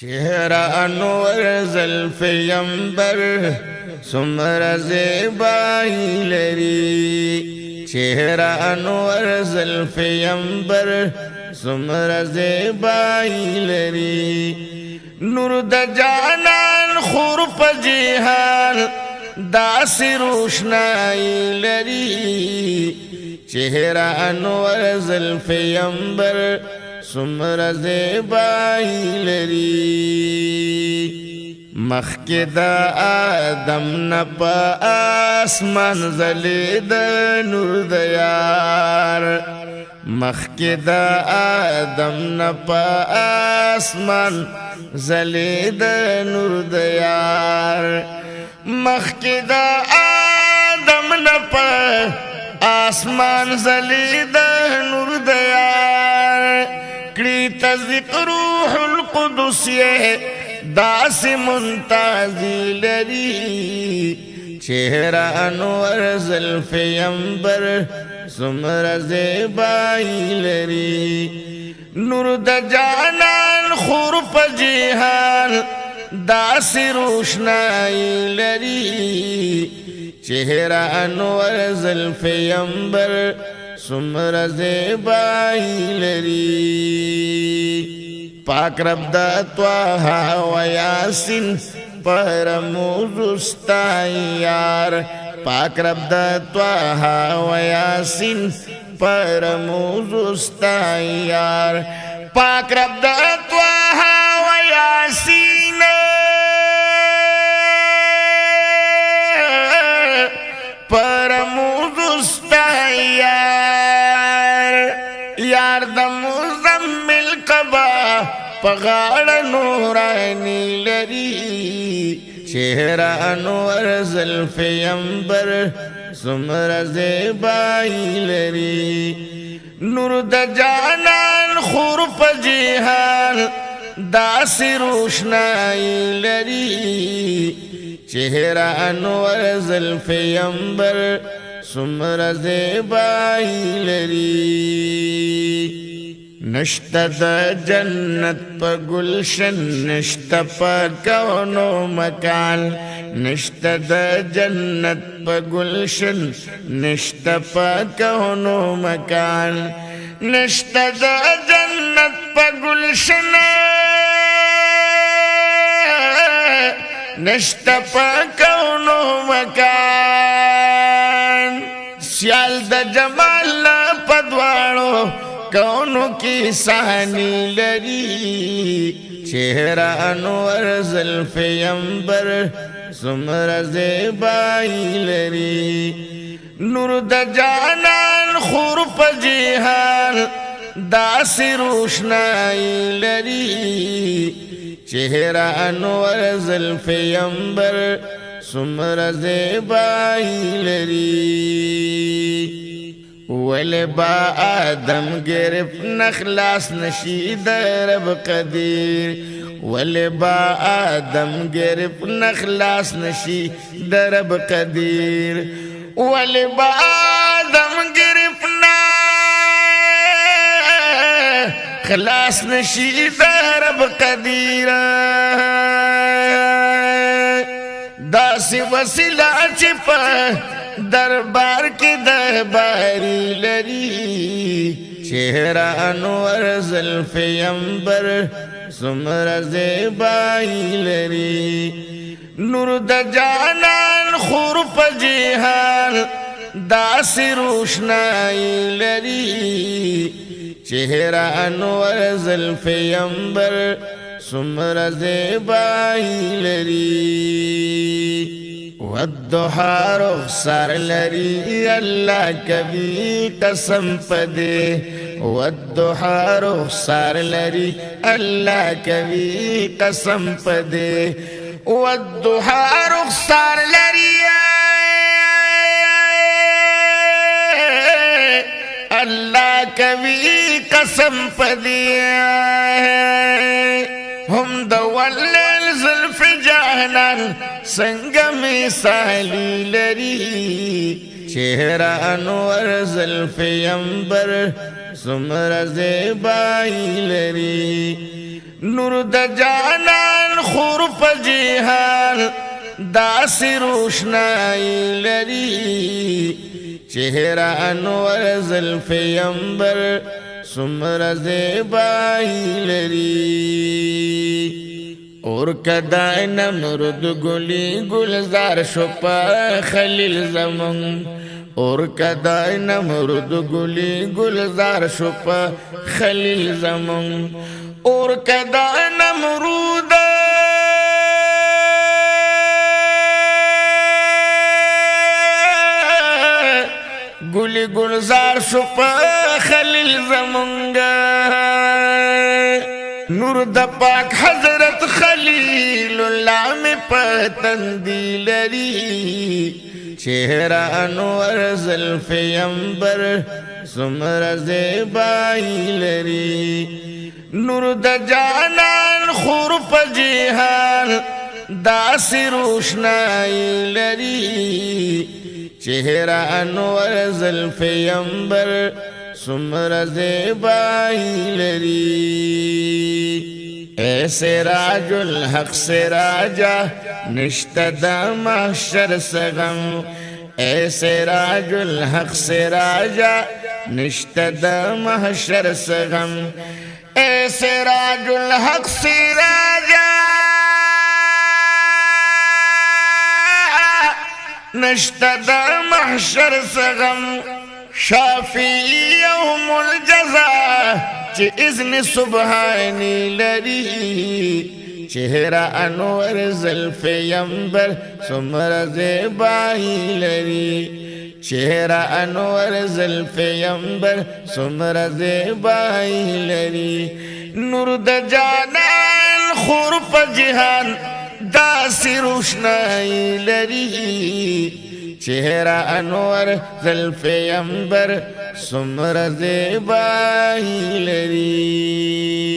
چہرہ انور زلف عنبر سمر زیبائی لری چہرہ انور زلف عنبر سمر زیبائی لری نور د جانان خور په جهان داسې روشنائی لری چہرہ انور زلف عنبر سمر زیبائی لری مخکې د آدم نه په آسمان ځلید نور د یار مخکې د آدم نه په آسمان ځلید نور د یار مخکې د آدم نه په آسمان ځلید نور د یار کړي تصدیق روح القدس یې داسې ممتازي لري چهره انور زلف عنبر څومره زیبائی لري نور د جانان خور په جهان داسې روشنائی لري چهره انور زلف عنبر سمر زیبائی لری پاک رب دا طه و یاسین پرموز استائی یار پاک رب دا طه و یاسین پرموز استائی یار پاک رب دا طه و یاسین پرموز استائی یار د مزمل قبا پغاڑ نورانی لری چہرہ انور زلف عنبر سمر زیبائی لری نور د جانان خور په جهان داسې روشنائی لری چہرہ انور زلف عنبر سمر زیبائی لری نشتا دا جنت پا گلشن نشتا پا کونو مکان نشتا دا جنت پا گلشن نشتا پا کونو مکان نشتا دا جنت پا گلشن نشتا پا کونو مکان سیال دا جمال پدوانو کونو کی ثانی لری چہرہ انور زلف عنبر سمر زیبائی لری نور د جانان خور په جهان داسې روشنائی لری چہرہ انور زلف عنبر سمر زیبائی لری ولی با آدم گرفت نخلاص نشی درب قدیر ولی با آدم گرفت نخلاص نشی درب قدیر ولی با آدم گرفت نخلاص نشی درب قدیر داسی وسیلہ چپا دربار کی درباری لری چہرہ انور زلف عنبر سمر زیبائی لری نور د جانان خور په جهان داسې روشنائی لری چہرہ انور زلف عنبر سمر زیبائی لری والضحى رخسار لري الله کبھی قسم پدے والضحى رخسار لري الله کبھی قسم پدے والضحى رخسار لري الله کبھی قسم پدے هم دول زلف جانان سنگ مثالی لری چہرہ انور زلف عنبر سمر زیبائی لری نور د جانان خور په جهان داسې روشنايي لري چهره انور زلف عنبر څومره زیبایی لري اور کدا نمرود گلی گلزار شو پا خلیل زمون اور کدا نمرود گلی گلزار شو پا خلیل زمون اور کدا نمرود گلی گلزار شو پا خلیل زمونگا نور د پاک حضرت خلیل اللہ میں پتندی لری چہرہ انور زلف عنبر څومره زیبایی لری نور د جانان خور په جهان داسې روشنايي لري چہرہ انور زلف عنبر څومره زیبایی لري اے سراج الحق سراجا نشته د محشر سغم اے سراج الحق سراجا نشته د محشر سغم اے سراج الحق سراجا نشته د محشر سغم شافی یوم الجزاء چه اذن سبحانی لری چہرہ انور زلف عنبر څومره زیبایی لری چہرہ انور زلف عنبر څومره زیبایی لری نور د جانان خور په جهان داسې روشنايي لري چہرہ انور زلف عنبر څومره زیبایی لري